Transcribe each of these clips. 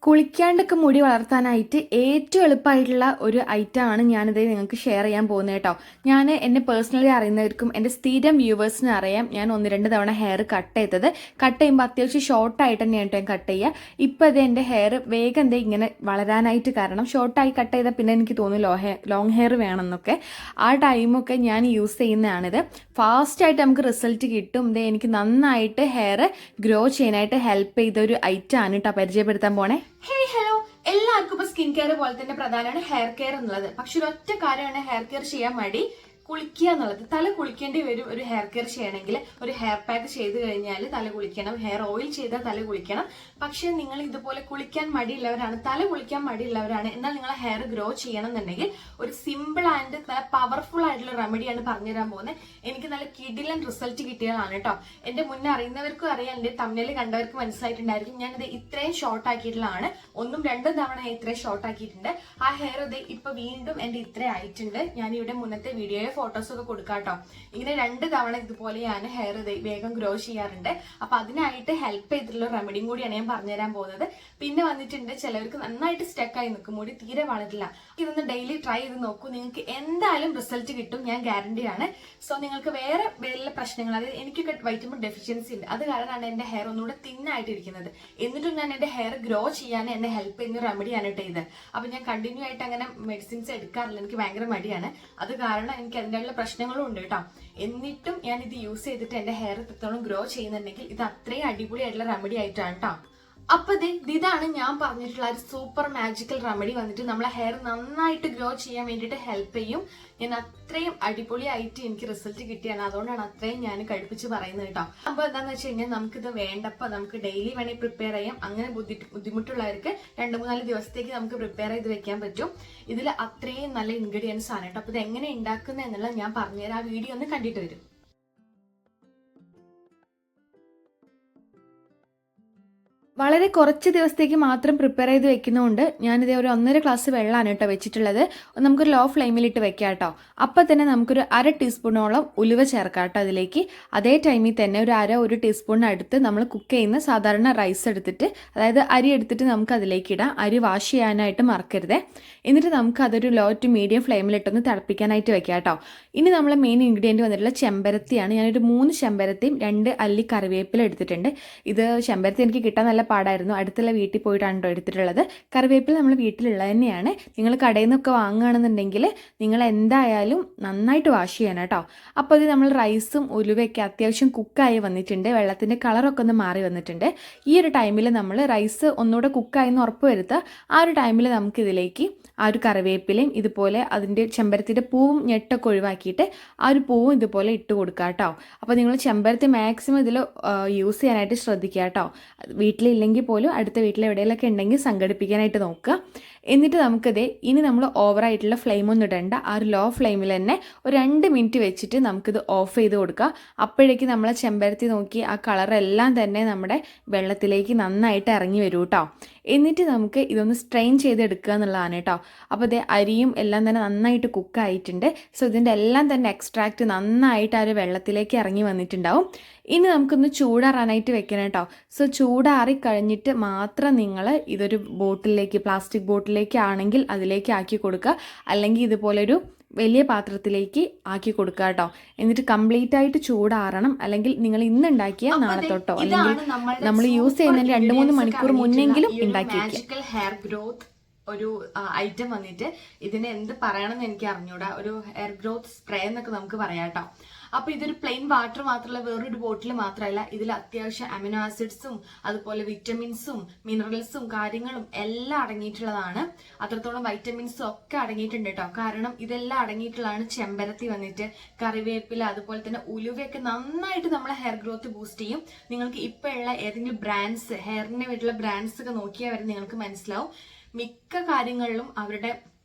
കുളിക്കാണ്ടൊക്കെ മുടി വളർത്താനായിട്ട് ഏറ്റവും എളുപ്പമായിട്ടുള്ള ഒരു ഐറ്റമാണ് ഞാനിത് നിങ്ങൾക്ക് ഷെയർ ചെയ്യാൻ പോകുന്നത് കേട്ടോ. ഞാൻ എന്നെ പേഴ്സണലി അറിയുന്നവർക്കും എൻ്റെ സ്ഥിരം വ്യൂവേഴ്സിന് അറിയാം. ഞാൻ 1-2 തവണ ഹെയർ കട്ട് ചെയ്തത്. കട്ട് ചെയ്യുമ്പോൾ അത്യാവശ്യം ഷോർട്ടായിട്ട് തന്നെയാണ് കേട്ടോ ഞാൻ കട്ട് ചെയ്യുക. ഇപ്പോൾ ഇത് എൻ്റെ ഹെയർ വേഗം ഇങ്ങനെ വളരാനായിട്ട് കാരണം ഷോർട്ടായി കട്ട് ചെയ്താൽ പിന്നെ എനിക്ക് തോന്നുന്നു ലോങ് ഹെയർ വേണമെന്നൊക്കെ. ആ ടൈമൊക്കെ ഞാൻ യൂസ് ചെയ്യുന്നതാണിത്. ഫാസ്റ്റായിട്ട് നമുക്ക് റിസൾട്ട് കിട്ടും. ഇത് എനിക്ക് നന്നായിട്ട് ഹെയർ ഗ്രോ ചെയ്യാനായിട്ട് ഹെൽപ്പ് ചെയ്ത ഒരു ഐറ്റമാണ് കേട്ടോ പരിചയപ്പെടുത്താൻ പോണേ. ഹലോ, എല്ലാവർക്കും ഇപ്പൊ സ്കിൻ കെയർ പോലെ തന്നെ പ്രധാനമാണ് ഹെയർ കെയർ എന്നുള്ളത്. പക്ഷെ ഒരൊറ്റ കാര്യമാണ് ഹെയർ കെയർ ചെയ്യാൻ മടി, കുളിക്കുക എന്നുള്ളത്. തല കുളിക്കേണ്ടി വരും ഒരു ഹെയർ കെയർ ചെയ്യണമെങ്കിൽ. ഒരു ഹെയർ പാക്ക് ചെയ്ത് കഴിഞ്ഞാൽ തല കുളിക്കണം, ഹെയർ ഓയിൽ ചെയ്താൽ തല കുളിക്കണം. പക്ഷെ നിങ്ങൾ ഇതുപോലെ കുളിക്കാൻ മടിയുള്ളവരാണ്, തല കുളിക്കാൻ മടിയുള്ളവരാണ്, എന്നാൽ നിങ്ങളെ ഹെയർ ഗ്രോ ചെയ്യണം എന്നുണ്ടെങ്കിൽ ഒരു സിമ്പിൾ ആൻഡ് നല്ല പവർഫുൾ ആയിട്ടുള്ള റെമഡിയാണ് പറഞ്ഞുതരാൻ പോകുന്നത്. എനിക്ക് നല്ല കിടിലൻ റിസൾട്ട് കിട്ടിയതാണ് കേട്ടോ. എന്റെ മുന്നേ അറിയുന്നവർക്കും അറിയാം, എന്റെ തമ്മിൽ കണ്ടവർക്ക് മനസ്സിലായിട്ടുണ്ടായിരിക്കും. ഞാനിത് ഇത്രയും ഷോർട്ട് ആക്കിയിട്ടുള്ളതാണ്. 1-2 തവണ ഞാൻ ഇത്രയും ഷോർട്ട് ആക്കിയിട്ടുണ്ട്. ആ ഹെയർ ഇത് ഇപ്പൊ വീണ്ടും എന്റെ ഇത്ര ആയിട്ടുണ്ട്. ഞാൻ ഇവിടെ മുന്നത്തെ വീഡിയോയിൽ ഫോട്ടോസ് ഒക്കെ കൊടുക്കാട്ടോ. ഇങ്ങനെ 2 തവണ ഇതുപോലെ ഞാൻ ഹെയർ വേഗം ഗ്രോ ചെയ്യാറുണ്ട്. അപ്പൊ അതിനായിട്ട് ഹെൽപ്പ് ചെയ്തിട്ടുള്ള റെമഡിയും കൂടിയാണ് ഞാൻ പറഞ്ഞുതരാൻ പോകുന്നത്. പിന്നെ വന്നിട്ടുണ്ട് ചിലവർക്ക് നന്നായിട്ട് സ്റ്റക്കായി നിൽക്കും, മുടി തീരെ വളരില്ല. ഇതൊന്ന് ഡെയിലി ട്രൈ ചെയ്ത് നോക്കൂ, നിങ്ങൾക്ക് എന്തായാലും റിസൾട്ട് കിട്ടും, ഞാൻ ഗ്യാരണ്ടിയാണ്. സോ നിങ്ങൾക്ക് വേറെ വല്ല പ്രശ്നങ്ങൾ, അതായത് എനിക്കൊക്കെ വൈറ്റമിൻ ഡെഫിഷ്യൻസി ഉണ്ട്, അത് കാരണമാണ് എന്റെ ഹെയർ ഒന്നുകൂടെ തിന്നായിട്ടിരിക്കുന്നത്. എന്നിട്ടും ഞാൻ എന്റെ ഹെയർ ഗ്രോ ചെയ്യാൻ എന്നെ ഹെൽപ്പ് ചെയ്യുന്ന റെമഡിയാണ് കേട്ടോ ഇത്. അപ്പൊ ഞാൻ കണ്ടിന്യൂ ആയിട്ട് അങ്ങനെ മെഡിസിൻസ് എടുക്കാറില്ല, എനിക്ക് ഭയങ്കര മടിയാണ്. അത് കാരണം എനിക്ക് അതിനുള്ള പ്രശ്നങ്ങളും ഉണ്ട് കേട്ടോ. എന്നിട്ടും ഞാൻ ഇത് യൂസ് ചെയ്തിട്ട് എന്റെ ഹെയർ എത്രത്തോളം ഗ്രോ ചെയ്യുന്നുണ്ടെങ്കിൽ ഇത് അത്രയും അടിപൊളിയായിട്ടുള്ള റെമഡി ആയിട്ടാണ് കേട്ടോ. അപ്പൊ ഇതാണ് ഞാൻ പറഞ്ഞിട്ടുള്ള ഒരു സൂപ്പർ മാജിക്കൽ റെമഡി. വന്നിട്ട് നമ്മളെ ഹെയർ നന്നായിട്ട് ഗ്രോ ചെയ്യാൻ വേണ്ടിയിട്ട് ഹെൽപ്പ് ചെയ്യും. ഞാൻ അത്രയും അടിപൊളിയായിട്ട് എനിക്ക് റിസൾട്ട് കിട്ടിയാണ്, അതുകൊണ്ടാണ് അത്രയും ഞാൻ കടുപ്പിച്ച് പറയുന്നത് കേട്ടോ. അപ്പൊ എന്താന്ന് വെച്ച് കഴിഞ്ഞാൽ നമുക്കിത് വേണ്ടപ്പോ നമുക്ക് ഡെയിലി വേണമെങ്കിൽ പ്രിപ്പയർ ചെയ്യാം. അങ്ങനെ ബുദ്ധിമുട്ടുള്ളവർക്ക് 2-3 ദിവസത്തേക്ക് നമുക്ക് പ്രിപ്പയർ ചെയ്ത് വെക്കാൻ പറ്റും. ഇതിൽ അത്രയും നല്ല ഇൻഗ്രീഡിയൻസ് ആണ് കേട്ടോ. അപ്പൊ ഇത് എങ്ങനെ ഉണ്ടാക്കുന്നത് എന്നുള്ളത് ഞാൻ പറഞ്ഞുതരാം. ആ വീഡിയോ ഒന്ന് കണ്ടിട്ട് വരും. വളരെ കുറച്ച് ദിവസത്തേക്ക് മാത്രം പ്രിപ്പയർ ചെയ്ത് വെക്കുന്നതുകൊണ്ട് ഞാനിതേ ഒരു 1.5 ഗ്ലാസ് വെള്ളമാണ് കേട്ടോ വെച്ചിട്ടുള്ളത്. നമുക്കൊരു ലോ ഫ്ലെയിമിലിട്ട് വെക്കാം കേട്ടോ. അപ്പം തന്നെ നമുക്കൊരു 1/2 ടീസ്പൂണോളം ഉലുവ ചേർക്കാം കേട്ടോ അതിലേക്ക്. അതേ ടൈമിൽ തന്നെ ഒരു 1 ടീസ്പൂണിനടുത്ത് നമ്മൾ കുക്ക് ചെയ്യുന്ന സാധാരണ റൈസ് എടുത്തിട്ട്, അതായത് അരി എടുത്തിട്ട് നമുക്ക് അതിലേക്ക് ഇടാം. അരി വാഷ് ചെയ്യാനായിട്ട് മറക്കരുത്. എന്നിട്ട് നമുക്ക് അതൊരു ലോ ടു മീഡിയം ഫ്ലെയിമിലിട്ടൊന്ന് തിളപ്പിക്കാനായിട്ട് വെക്കാം കേട്ടോ. ഇനി നമ്മളെ മെയിൻ ഇൻഗ്രീഡിയൻറ്റ് വന്നിട്ടുള്ള ചെമ്പരത്തിയാണ്. ഞാനൊരു 3 ചെമ്പരത്തിയും 2 അല്ലി കറിവേപ്പില എടുത്തിട്ടുണ്ട്. ഇത് ചെമ്പരത്തി എനിക്ക് കിട്ടാൻ നല്ല പാടായിരുന്നു, അടുത്തുള്ള വീട്ടിൽ പോയിട്ടാണ് കേട്ടോ എടുത്തിട്ടുള്ളത്. കറിവേപ്പില നമ്മൾ വീട്ടിലുള്ളത് തന്നെയാണ്. നിങ്ങൾ കടയിൽ നിന്നൊക്കെ വാങ്ങുകയാണെന്നുണ്ടെങ്കിൽ നിങ്ങൾ എന്തായാലും നന്നായിട്ട് വാഷ് ചെയ്യണം കേട്ടോ. അപ്പോൾ ഇത് നമ്മൾ റൈസും ഉലുവയൊക്കെ അത്യാവശ്യം കുക്കായി വന്നിട്ടുണ്ട്, വെള്ളത്തിൻ്റെ കളറൊക്കെ ഒന്ന് മാറി വന്നിട്ടുണ്ട്. ഈ ഒരു ടൈമിൽ നമ്മൾ റൈസ് ഒന്നുകൂടെ കുക്കായി എന്ന് ഉറപ്പ് വരുത്തുക. ആ ഒരു ടൈമിൽ നമുക്കിതിലേക്ക് ആ ഒരു കറിവേപ്പിലയും ഇതുപോലെ അതിൻ്റെ ചെമ്പരത്തിൻ്റെ പൂവും ഞെട്ടൊക്കെ ഒഴിവാക്കിയിട്ട് ആ ഒരു പൂവും ഇതുപോലെ ഇട്ട് കൊടുക്കുക കേട്ടോ. അപ്പോൾ നിങ്ങൾ ചെമ്പരത്തി മാക്സിമം ഇതിൽ യൂസ് ചെയ്യാനായിട്ട് ശ്രദ്ധിക്കുക കേട്ടോ. വീട്ടിലില്ലെങ്കിൽ പോലും അടുത്ത വീട്ടിൽ എവിടെയെങ്കിലൊക്കെ ഉണ്ടെങ്കിൽ സംഘടിപ്പിക്കാനായിട്ട് നോക്കുക. എന്നിട്ട് നമുക്കിത് ഇനി നമ്മൾ ഓവറായിട്ടുള്ള ഫ്ലെയിമൊന്നും ഇടണ്ട, ആ ഒരു ലോ ഫ്ലെയിമിൽ തന്നെ ഒരു 2 മിനിറ്റ് വെച്ചിട്ട് നമുക്കിത് ഓഫ് ചെയ്ത് കൊടുക്കുക. അപ്പോഴേക്ക് നമ്മളെ ചെമ്പരത്തി നോക്കി ആ കളറെല്ലാം തന്നെ നമ്മുടെ വെള്ളത്തിലേക്ക് നന്നായിട്ട് ഇറങ്ങി വരും കേട്ടോ. എന്നിട്ട് നമുക്ക് ഇതൊന്ന് സ്ട്രെയിൻ ചെയ്തെടുക്കുക എന്നുള്ളതാണ് കേട്ടോ. അപ്പോൾ ഇത് അരിയും എല്ലാം തന്നെ നന്നായിട്ട് കുക്കായിട്ടുണ്ട്. സോ ഇതിൻ്റെ എല്ലാം തന്നെ എക്സ്ട്രാക്റ്റ് നന്നായിട്ട് ആ ഒരു വെള്ളത്തിലേക്ക് ഇറങ്ങി വന്നിട്ടുണ്ടാവും. ഇനി നമുക്കൊന്ന് ചൂടാറാനായിട്ട് വെക്കണം കേട്ടോ. സോ ചൂടാറി കഴിഞ്ഞിട്ട് മാത്രം നിങ്ങൾ ഇതൊരു ബോട്ടിലേക്ക്, പ്ലാസ്റ്റിക് ബോട്ടിലേക്ക് ആണെങ്കിൽ അതിലേക്ക് ആക്കി കൊടുക്കുക, അല്ലെങ്കിൽ ഇതുപോലൊരു വലിയ പാത്രത്തിലേക്ക് ആക്കി കൊടുക്കുക കേട്ടോ. എന്നിട്ട് കംപ്ലീറ്റ് ആയിട്ട് ചൂടാറണം, അല്ലെങ്കിൽ നിങ്ങൾ ഇന്ന് ഉണ്ടാക്കിയ നാളെ തൊട്ടോ അല്ലെങ്കിൽ നമ്മൾ യൂസ് ചെയ്യുന്നതിന് 2-3 മണിക്കൂർ മുന്നെങ്കിലും ഉണ്ടാക്കി മാജിക്കൽ ഹെയർ ഗ്രോത്ത് ഒരു ഐറ്റം വന്നിട്ട് ഇതിനെ എന്ത് പറയണമെന്ന് എനിക്ക് അറിഞ്ഞൂടാ. ഒരു ഹെയർ ഗ്രോത്ത് സ്പ്രേ എന്നൊക്കെ നമുക്ക് പറയാം കേട്ടോ. അപ്പൊ ഇതൊരു പ്ലെയിൻ വാട്ടർ മാത്രമല്ല, വേറൊരു ബോട്ടിൽ മാത്രമല്ല, ഇതിൽ അത്യാവശ്യം അമിനോ ആസിഡ്സും അതുപോലെ വിറ്റമിൻസും മിനറൽസും കാര്യങ്ങളും എല്ലാം അടങ്ങിയിട്ടുള്ളതാണ്. അത്രത്തോളം വൈറ്റമിൻസും ഒക്കെ അടങ്ങിയിട്ടുണ്ട് കേട്ടോ. കാരണം ഇതെല്ലാം അടങ്ങിയിട്ടുള്ളതാണ് ചെമ്പരത്തി വന്നിട്ട്, കറിവേപ്പില, അതുപോലെ തന്നെ ഉലുവയൊക്കെ നന്നായിട്ട് നമ്മളെ ഹെയർ ഗ്രോത്ത് ബൂസ്റ്റ് ചെയ്യും. നിങ്ങൾക്ക് ഇപ്പൊ ഉള്ള ഏതെങ്കിലും ബ്രാൻഡ്സ്, ഹെയറിന് വേണ്ടിയുള്ള ബ്രാൻഡ്സ് ഒക്കെ നോക്കിയാൽ വരെ നിങ്ങൾക്ക് മനസ്സിലാവും. മിക്ക കാര്യങ്ങളിലും അവരുടെ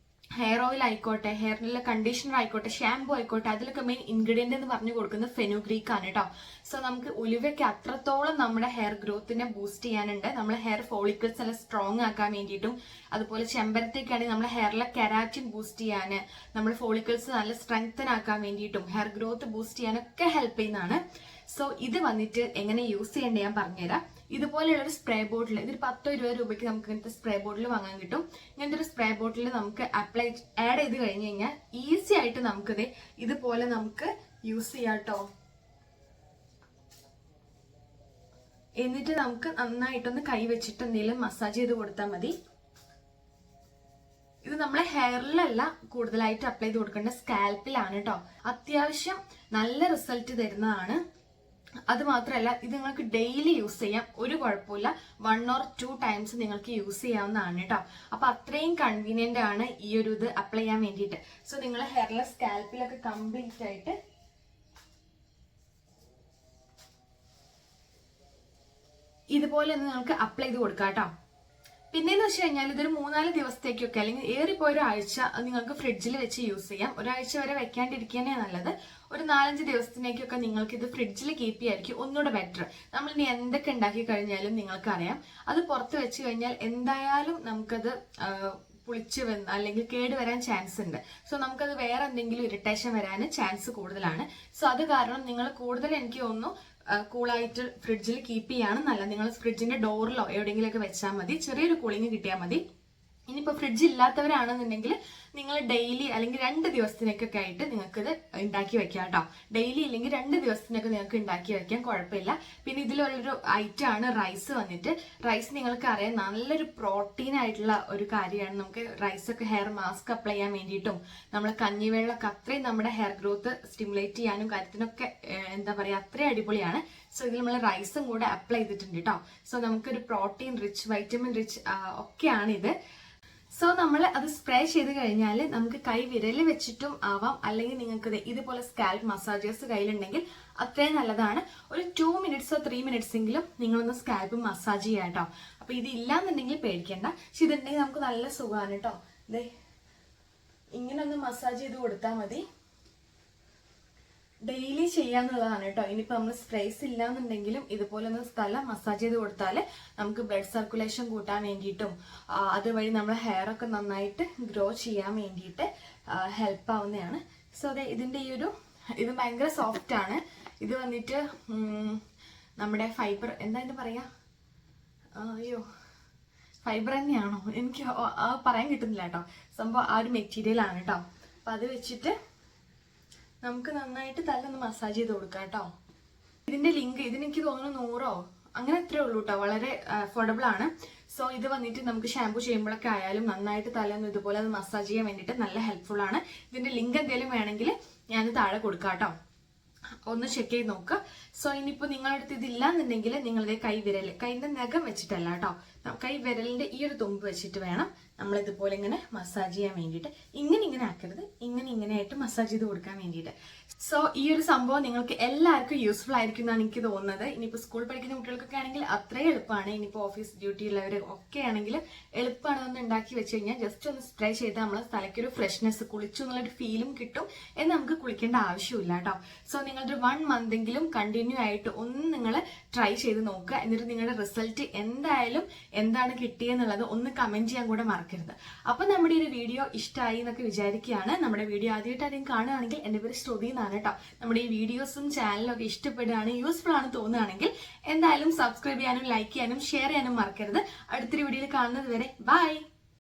ഹെയർ ഓയിൽ ആയിക്കോട്ടെ, ഹെയറിനുള്ള കണ്ടീഷണർ ആയിക്കോട്ടെ, ഷാമ്പു ആയിക്കോട്ടെ, അതിലൊക്കെ മെയിൻ ഇൻഗ്രീഡിയന്റ് എന്ന് പറഞ്ഞു കൊടുക്കുന്നത് ഫെനുഗ്രീക്ക് ആണ് കേട്ടോ. സോ നമുക്ക് ഉലുവയ്ക്ക് അത്രത്തോളം നമ്മുടെ ഹെയർ ഗ്രോത്തിനെ ബൂസ്റ്റ് ചെയ്യാനുണ്ട്. നമ്മുടെ ഹെയർ ഫോളിക്കിൾസ് നല്ല സ്ട്രോങ് ആക്കാൻ വേണ്ടിയിട്ടും, അതുപോലെ ചെമ്പരത്തേക്കാണെങ്കിൽ നമ്മുടെ ഹെയറിലെ കെരാറ്റിൻ ബൂസ്റ്റ് ചെയ്യാൻ, നമ്മുടെ ഫോളിക്കിൾസ് നല്ല സ്ട്രെങ്തൻ ആക്കാൻ വേണ്ടിയിട്ടും ഹെയർ ഗ്രോത്ത് ബൂസ്റ്റ് ചെയ്യാനൊക്കെ ഹെൽപ്പ് ചെയ്യുന്നതാണ്. സോ ഇത് വന്നിട്ട് എങ്ങനെ യൂസ് ചെയ്യേണ്ടത് ഞാൻ പറഞ്ഞുതരാം. ഇതുപോലെയുള്ള ഒരു സ്പ്രേ ബോട്ടിൽ, ഇതൊരു 10-20 രൂപയ്ക്ക് നമുക്ക് ഇങ്ങനത്തെ സ്പ്രേ ബോട്ടിൽ വാങ്ങാൻ കിട്ടും. ഇങ്ങനത്തെ ഒരു സ്പ്രേ ബോട്ടിൽ നമുക്ക് ആഡ് ചെയ്ത് കഴിഞ്ഞ് കഴിഞ്ഞാൽ ഈസി ആയിട്ട് നമുക്കിത് ഇതുപോലെ നമുക്ക് യൂസ് ചെയ്യാം കേട്ടോ. എന്നിട്ട് നമുക്ക് നന്നായിട്ടൊന്ന് കൈ വെച്ചിട്ട് എന്തെങ്കിലും മസാജ് ചെയ്ത് കൊടുത്താൽ മതി. ഇത് നമ്മളെ ഹെയറിലല്ല കൂടുതലായിട്ട് അപ്ലൈ ചെയ്ത് കൊടുക്കേണ്ട, സ്കാൽപ്പിലാണ് കേട്ടോ. അത്യാവശ്യം നല്ല റിസൾട്ട് തരുന്നതാണ്. അത് മാത്രമല്ല ഇത് നിങ്ങൾക്ക് ഡെയിലി യൂസ് ചെയ്യാം, ഒരു കുഴപ്പമില്ല. 1 or 2 times നിങ്ങൾക്ക് യൂസ് ചെയ്യാവുന്നതാണ് കേട്ടോ. അപ്പൊ അത്രയും കൺവീനിയന്റ് ആണ് ഈ ഒരു ഇത് അപ്ലൈ ചെയ്യാൻ വേണ്ടിയിട്ട്. സോ നിങ്ങൾ ഹെയറിലെ സ്കാൽപ്പിലൊക്കെ കംപ്ലീറ്റ് ആയിട്ട് ഇതുപോലെ ഒന്ന് നിങ്ങൾക്ക് അപ്ലൈ ചെയ്ത് കൊടുക്കാം കേട്ടോ. പിന്നെന്ന് വെച്ച് കഴിഞ്ഞാൽ ഇതൊരു 3-4 ദിവസത്തേക്കൊക്കെ അല്ലെങ്കിൽ ഏറിപ്പോയി ഒരാഴ്ച നിങ്ങൾക്ക് ഫ്രിഡ്ജിൽ വെച്ച് യൂസ് ചെയ്യാം. ഒരാഴ്ച വരെ വെക്കാണ്ടിരിക്കാനേ നല്ലത്. ഒരു 4-5 ദിവസത്തിനേക്കൊക്കെ നിങ്ങൾക്ക് ഇത് ഫ്രിഡ്ജിൽ കീപ്പ് ചെയ്യായിരിക്കും ഒന്നുകൂടെ ബെറ്റർ. നമ്മൾ ഇനി എന്തൊക്കെ ഉണ്ടാക്കി കഴിഞ്ഞാലും നിങ്ങൾക്കറിയാം അത് പുറത്ത് വെച്ച് കഴിഞ്ഞാൽ എന്തായാലും നമുക്കത് പുളിച്ച് അല്ലെങ്കിൽ കേട് വരാൻ ചാൻസ് ഉണ്ട്. സോ നമുക്കത് വേറെ എന്തെങ്കിലും ഇറിറ്റേഷൻ വരാൻ ചാൻസ് കൂടുതലാണ്. സോ അത് കാരണം നിങ്ങൾ കൂടുതൽ എനിക്ക് തോന്നുന്നു കൂളായിട്ട് ഫ്രിഡ്ജിൽ കീപ്പ് ചെയ്യാണ് നല്ലത്. നിങ്ങൾ ഫ്രിഡ്ജിന്റെ ഡോറിലോ എവിടെയെങ്കിലുമൊക്കെ വെച്ചാൽ മതി, ചെറിയൊരു കൂളിംഗ് കിട്ടിയാൽ മതി. ഇനിയിപ്പോൾ ഫ്രിഡ്ജ് ഇല്ലാത്തവരാണെന്നുണ്ടെങ്കിൽ നിങ്ങൾ ഡെയിലി അല്ലെങ്കിൽ 2 ദിവസത്തിനൊക്കെ ആയിട്ട് നിങ്ങൾക്കിത് ഉണ്ടാക്കി വെക്കാം കേട്ടോ. ഡെയിലി ഇല്ലെങ്കിൽ 2 ദിവസത്തിനൊക്കെ നിങ്ങൾക്ക് ഉണ്ടാക്കി വെക്കാം, കുഴപ്പമില്ല. പിന്നെ ഇതിലുള്ളൊരു ഐറ്റം ആണ് റൈസ് വന്നിട്ട്. റൈസ് നിങ്ങൾക്ക് അറിയാം നല്ലൊരു പ്രോട്ടീൻ ആയിട്ടുള്ള ഒരു കാര്യമാണ്. നമുക്ക് റൈസൊക്കെ ഹെയർ മാസ്ക് അപ്ലൈ ചെയ്യാൻ വേണ്ടിയിട്ടും നമ്മൾ കഞ്ഞിവെള്ളമൊക്കെ അത്രയും നമ്മുടെ ഹെയർ ഗ്രോത്ത് സ്റ്റിമുലേറ്റ് ചെയ്യാനും കാര്യത്തിനൊക്കെ എന്താ പറയുക അത്രയും അടിപൊളിയാണ്. സോ ഇതിൽ നമ്മൾ റൈസും കൂടെ അപ്ലൈ ചെയ്തിട്ടുണ്ട് കേട്ടോ. സോ നമുക്കൊരു പ്രോട്ടീൻ റിച്ച് വൈറ്റമിൻ റിച്ച് ഒക്കെയാണ് ഇത്. സോ നമ്മൾ അത് സ്പ്രേ ചെയ്ത് കഴിഞ്ഞാൽ നമുക്ക് കൈ വിരൽ വെച്ചിട്ടും ആവാം, അല്ലെങ്കിൽ നിങ്ങൾക്ക് ഇതുപോലെ സ്കാൽപ്പ് മസാജേഴ്സ് കയ്യിലുണ്ടെങ്കിൽ അത്രയും നല്ലതാണ്. ഒരു 2 minutes or 3 minutes എങ്കിലും നിങ്ങളൊന്ന് സ്കാൽപ്പ് മസാജ് ചെയ്യാം കേട്ടോ. അപ്പൊ ഇത് ഇല്ലാന്നുണ്ടെങ്കിൽ പേടിക്കേണ്ട. പക്ഷെ ഇതുണ്ടെങ്കിൽ നമുക്ക് നല്ല സുഖമാണ് കേട്ടോ. ഇതേ ഇങ്ങനെ ഒന്ന് മസാജ് ചെയ്ത് കൊടുത്താൽ മതി. ഡെയിലി ചെയ്യാന്നുള്ളതാണ് കേട്ടോ. ഇനിയിപ്പോൾ നമ്മൾ സ്പ്രേസ് ഇല്ലാന്നുണ്ടെങ്കിലും ഇതുപോലെ ഒന്ന് സ്ഥലം മസാജ് ചെയ്ത് കൊടുത്താൽ നമുക്ക് ബ്ലഡ് സർക്കുലേഷൻ കൂട്ടാൻ വേണ്ടിയിട്ടും അതുവഴി നമ്മുടെ ഹെയർ ഒക്കെ നന്നായിട്ട് ഗ്രോ ചെയ്യാൻ വേണ്ടിയിട്ട് ഹെൽപ്പ് ആവുന്നതാണ്. സോ അതെ ഇതിന്റെ ഇത് ഭയങ്കര സോഫ്റ്റ് ആണ്. ഇത് വന്നിട്ട് നമ്മുടെ ഫൈബർ എന്താ ഇത് പറയാ, അയ്യോ ഫൈബർ തന്നെയാണോ എനിക്ക് പറയാൻ കിട്ടുന്നില്ല കേട്ടോ. സംഭവം ആ ഒരു മെറ്റീരിയൽ ആണ് കേട്ടോ. അപ്പൊ അത് വെച്ചിട്ട് നമുക്ക് നന്നായിട്ട് തലൊന്ന് മസാജ് ചെയ്ത് കൊടുക്കാം കേട്ടോ. ഇതിന്റെ ലിങ്ക് ഇതിനെനിക്ക് തോന്നുന്നു 100 അങ്ങനെ എത്രയേ ഉള്ളൂ കേട്ടോ. വളരെ അഫോർഡബിൾ ആണ്. സോ ഇത് വന്നിട്ട് നമുക്ക് ഷാമ്പു ചെയ്യുമ്പോഴൊക്കെ ആയാലും നന്നായിട്ട് തലൊന്ന് ഇതുപോലെ ഒന്ന് മസാജ് ചെയ്യാൻ വേണ്ടിയിട്ട് നല്ല ഹെൽപ്ഫുൾ ആണ്. ഇതിന്റെ ലിങ്ക് എന്തെങ്കിലും വേണമെങ്കിൽ ഞാൻ താഴെ കൊടുക്കാം കേട്ടോ, ഒന്ന് ചെക്ക് ചെയ്ത് നോക്കുക. സോ ഇനിയിപ്പോൾ നിങ്ങളുടെ അടുത്ത് ഇതില്ലാന്നുണ്ടെങ്കിൽ നിങ്ങളുടെ കൈന്റെ നഖം വെച്ചിട്ടല്ല കേട്ടോ, കൈ വിരലിന്റെ ഈ ഒരു തുമ്പ് വെച്ചിട്ട് വേണം നമ്മൾ ഇതുപോലെ ഇങ്ങനെ മസാജ് ചെയ്യാൻ വേണ്ടിയിട്ട്. ഇങ്ങനെ ആക്കരുത്, ഇങ്ങനെ ആയിട്ട് മസാജ് ചെയ്ത് കൊടുക്കാൻ വേണ്ടിയിട്ട്. സോ ഈ ഒരു സംഭവം നിങ്ങൾക്ക് എല്ലാവർക്കും യൂസ്ഫുൾ ആയിരിക്കും എന്നാണ് എനിക്ക് തോന്നുന്നത്. ഇനിയിപ്പോൾ സ്കൂൾ പഠിക്കുന്ന കുട്ടികൾക്കൊക്കെ ആണെങ്കിൽ അത്രയും എളുപ്പമാണ്. ഇനിയിപ്പോൾ ഓഫീസ് ഡ്യൂട്ടി ഉള്ളവർ ഒക്കെ ആണെങ്കിൽ എളുപ്പമാണ്. ഒന്ന് ഉണ്ടാക്കി വെച്ച് കഴിഞ്ഞാൽ ജസ്റ്റ് ഒന്ന് സ്പ്രേ ചെയ്താൽ നമ്മൾ തലയ്ക്കൊരു ഫ്രഷ്നെസ്, കുളിച്ചു എന്നുള്ളൊരു ഫീലും കിട്ടും. എന്ന് നമുക്ക് കുളിക്കേണ്ട ആവശ്യമില്ല കേട്ടോ. സോ നിങ്ങളൊരു 1 month എങ്കിലും കണ്ടിന്യൂ ആയിട്ട് ഒന്ന് നിങ്ങൾ ട്രൈ ചെയ്ത് നോക്കുക. എന്നിട്ട് നിങ്ങളുടെ റിസൾട്ട് എന്തായാലും എന്താണ് കിട്ടിയെന്നുള്ളത് ഒന്ന് കമന്റ് ചെയ്യാൻ കൂടെ മറക്കരുത്. അപ്പൊ നമ്മുടെ ഈ ഒരു വീഡിയോ ഇഷ്ടമായി എന്നൊക്കെ വിചാരിക്കുകയാണ്. നമ്മുടെ വീഡിയോ ആദ്യമായിട്ട് ആരെയും കാണുകയാണെങ്കിൽ എൻ്റെ പേര് ശ്രുതി എന്നാണ് കേട്ടോ. നമ്മുടെ ഈ വീഡിയോസും ചാനലും ഒക്കെ ഇഷ്ടപ്പെടുകയാണ്, യൂസ്ഫുൾ ആണ് തോന്നുകയാണെങ്കിൽ എന്തായാലും സബ്സ്ക്രൈബ് ചെയ്യാനും ലൈക്ക് ചെയ്യാനും ഷെയർ ചെയ്യാനും മറക്കരുത്. അടുത്തൊരു വീഡിയോയിൽ കാണുന്നത് വരെ ബൈ.